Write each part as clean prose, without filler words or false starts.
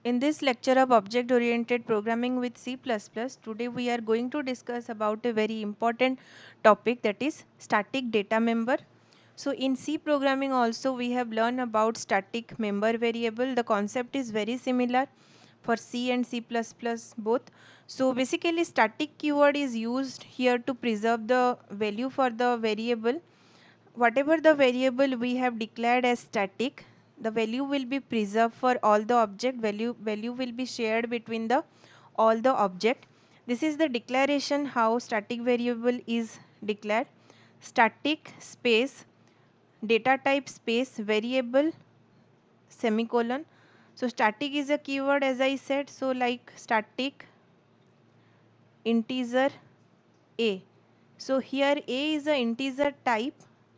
In this lecture of object oriented programming with C++, today we are going to discuss about a very important topic, that is static data member. So in C programming also we have learned about static member variable. The concept is very similar for C and C++ both. So basically static keyword is used here to preserve the value for the variable. Whatever the variable we have declared as static, the value will be preserved for all the object. Value will be shared between the all the object. This is the declaration how static variable is declared. Static space data type space variable semicolon. So static is a keyword, as I said. So like static integer a. So here a is a integer type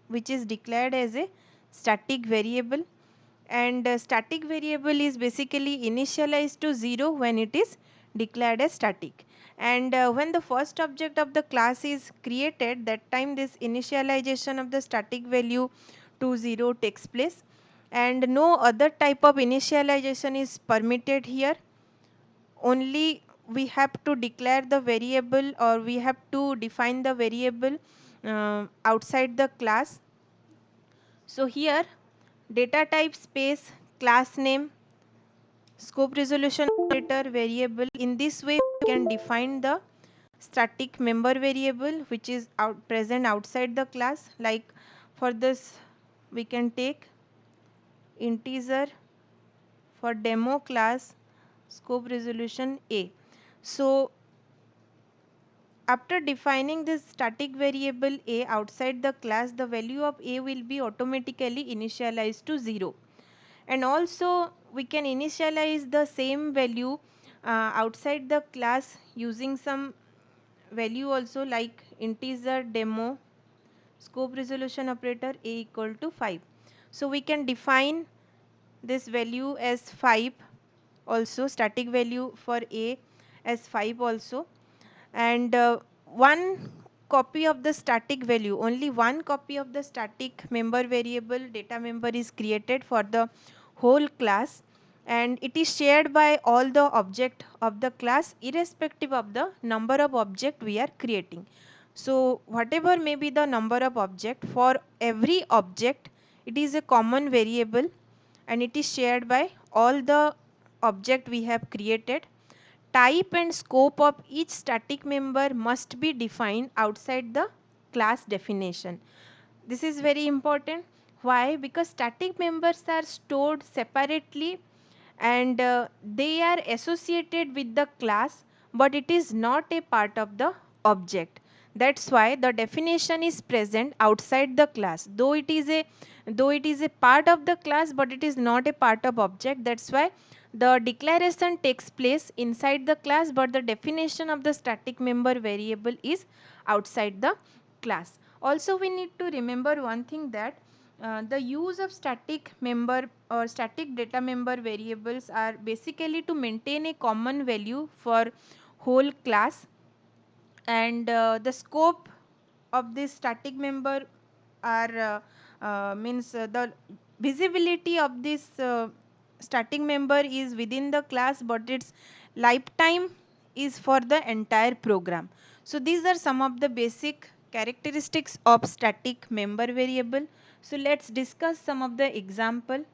which is declared as a static variable, and static variable is basically initialized to 0 when it is declared as static, and when the first object of the class is created, that time this initialization of the static value to 0 takes place, and no other type of initialization is permitted here. Only we have to declare the variable, or we have to define the variable outside the class. So here data type space class name scope resolution operator variable. In this way we can define the static member variable which is present outside the class. Like for this we can take integer for demo class scope resolution a. So after defining this static variable a outside the class, the value of a will be automatically initialized to 0. And also we can initialize the same value outside the class using some value also, like integer demo scope resolution operator a equal to 5. So we can define this value as 5 also, static value for a as 5 also, and one copy of the static value, only one copy of the static member variable data member is created for the whole class, and it is shared by all the object of the class irrespective of the number of object we are creating. So whatever may be the number of object, for every object it is a common variable and it is shared by all the object we have created. Type and scope of each static member must be defined outside the class definition. This is very important. Why? Because static members are stored separately, and they are associated with the class, but it is not a part of the object. That's why the definition is present outside the class, though it is a part of the class, but it is not a part of object. That's why the declaration takes place inside the class, but the definition of the static member variable is outside the class. Also we need to remember one thing, that the use of static member or static data member variables are basically to maintain a common value for whole class, and the scope of this static member are means the visibility of this static member is within the class, but its lifetime is for the entire program. So these are some of the basic characteristics of static member variable. So let's discuss some of the example.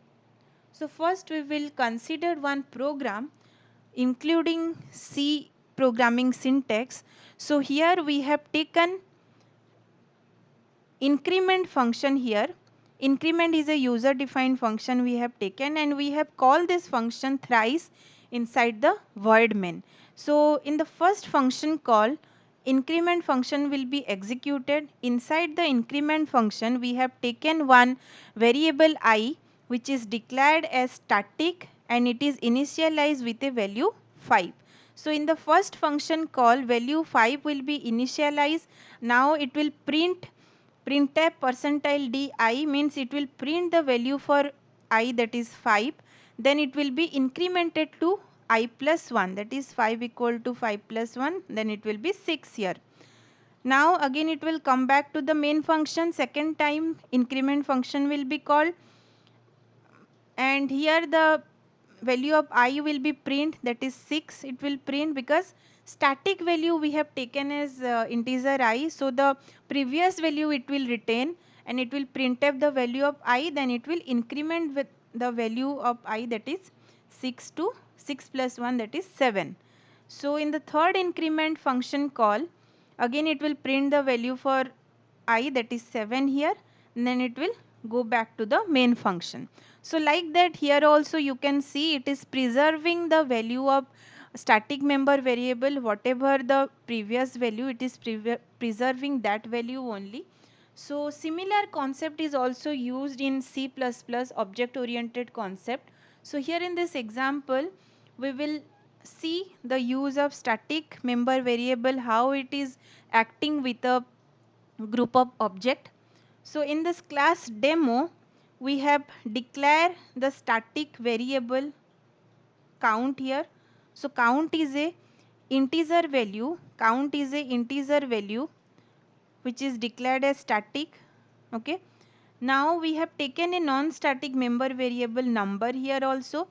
So first we will consider one program including C programming syntax. So here we have taken increment function here. Increment is a user defined function we have taken, and we have called this function thrice inside the void main. So in the first function call, increment function will be executed. Inside the increment function we have taken one variable I which is declared as static, and it is initialized with a value 5. So in the first function call, value 5 will be initialized. Now it will printf percentile di, means it will print the value for I, that is 5. Then it will be incremented to I plus 1, that is 5 equal to 5 plus 1, then it will be 6 here. Now again it will come back to the main function, second time increment function will be called, and here the value of I will be print, that is 6 it will print, because static value we have taken as integer I. So the previous value it will retain and it will print up the value of I, then it will increment with the value of I, that is 6 to 6 plus 1, that is 7. So in the third increment function call, again it will print the value for I, that is 7 here, and then it will go back to the main function. So like that here also you can see it is preserving the value of static member variable, whatever the previous value, it is preserving that value only. So similar concept is also used in C++ object oriented concept. So here in this example we will see the use of static member variable, how it is acting with a group of object. So in this class demo, we have declared the static variable count here. So count is a integer value, which is declared as static. Okay. Now we have taken a non-static member variable number here also.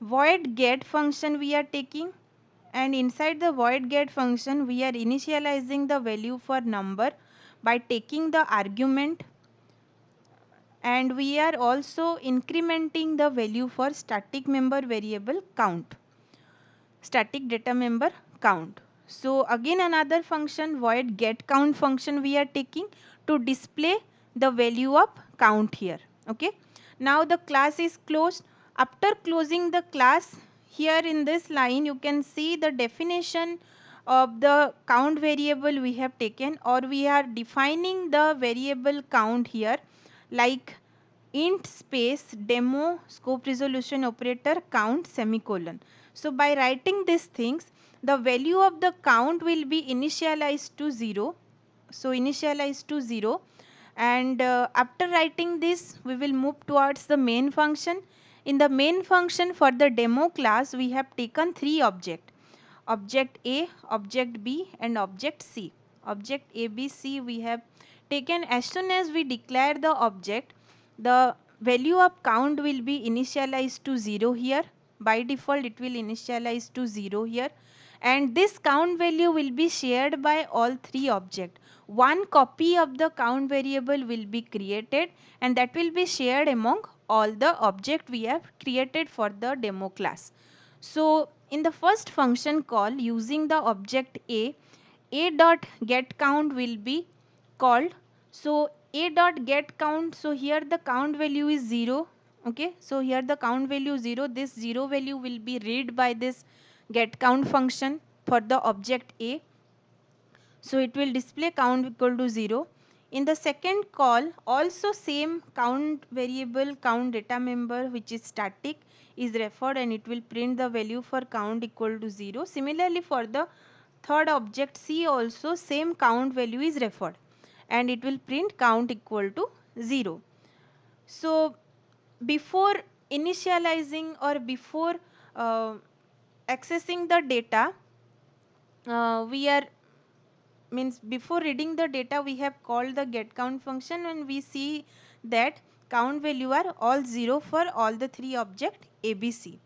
Void get function we are taking, and inside the void get function we are initializing the value for number by taking the argument, and we are also incrementing the value for static member variable count, static data member count. So again another function, void get count function we are taking to display the value of count here. Okay. Now the class is closed. After closing the class, here in this line you can see the definition of the count variable we have taken, or we are defining the variable count here like int space demo scope resolution operator count semicolon. So by writing these things, the value of the count will be initialized to 0. So initialized to 0, and after writing this we will move towards the main function. In the main function for the demo class we have taken 3 objects: object A, object B and object C. Object A, B, C we have taken. As soon as we declare the object, the value of count will be initialized to 0 here. By default it will initialize to 0 here, and this count value will be shared by all 3 objects. One copy of the count variable will be created, and that will be shared among all the objects we have created for the demo class. So in the first function call using the object A dot get count will be called. So A dot get count, so here the count value is 0. Okay, so here the count value 0, this 0 value will be read by this get count function for the object A. So it will display count equal to 0. In the second call, also same count variable, count data member, which is static, is referred, and it will print the value for count equal to 0. Similarly for the third object C also same count value is referred, and it will print count equal to 0. So before initializing or before uh, accessing the data, we are means before reading the data we have called the get count function, and we see that count value are all 0 for all the 3 object ABC.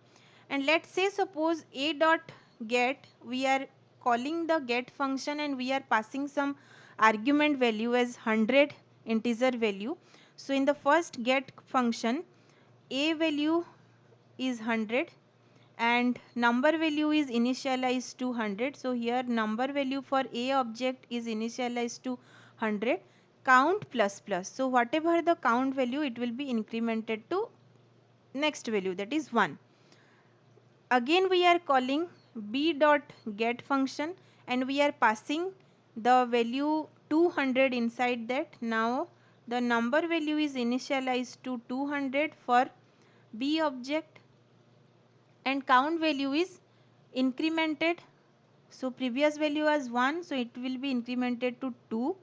And let's say suppose A dot get, we are calling the get function and we are passing some argument value as 100 integer value. So in the first get function, A value is 100 and number value is initialized to 100. So here number value for A object is initialized to 100, count plus plus. So whatever the count value, it will be incremented to next value, that is 1. Again we are calling B dot get function and we are passing the value 200 inside that. Now the number value is initialized to 200 for B object, and count value is incremented. So previous value was 1, so it will be incremented to 2.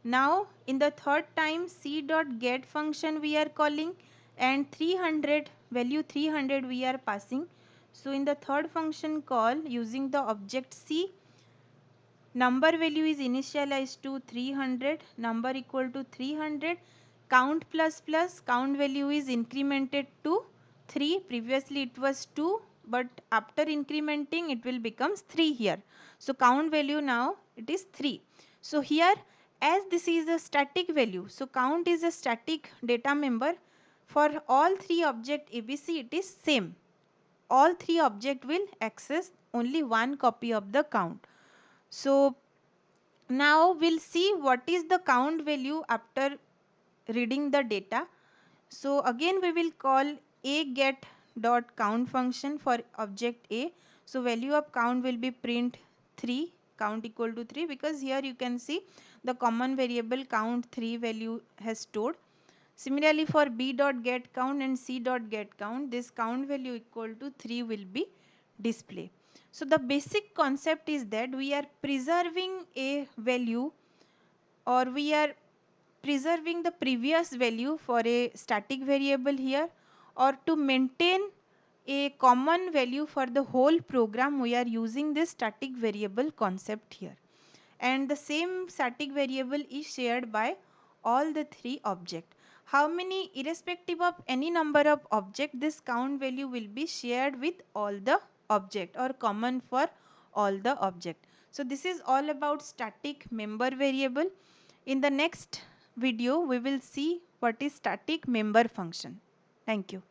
Now in the third time C dot get function we are calling, and 300 value 300 we are passing. So in the third function call using the object C, number value is initialized to 300, number equal to 300, count plus plus, count value is incremented to 3, previously it was 2, but after incrementing it will becomes 3 here. So count value now it is 3. So here, as this is a static value, so count is a static data member. For all 3 object ABC it is same. All 3 object will access only one copy of the count. So now we'll see what is the count value after reading the data. So again we will call a get dot count function for object A. So value of count will be print 3, count equal to 3, because here you can see the common variable count 3 value has stored. Similarly for B dot get count and C dot get count, this count value equal to 3 will be displayed. So the basic concept is that we are preserving a value, or we are preserving the previous value for a static variable here, or to maintain a common value for the whole program, we are using this static variable concept here. And the same static variable is shared by all the 3 objects. How many, irrespective of any number of objects, this count value will be shared with all the object, or common for all the object. So this is all about static member variable. In the next video we will see what is static member function. Thank you.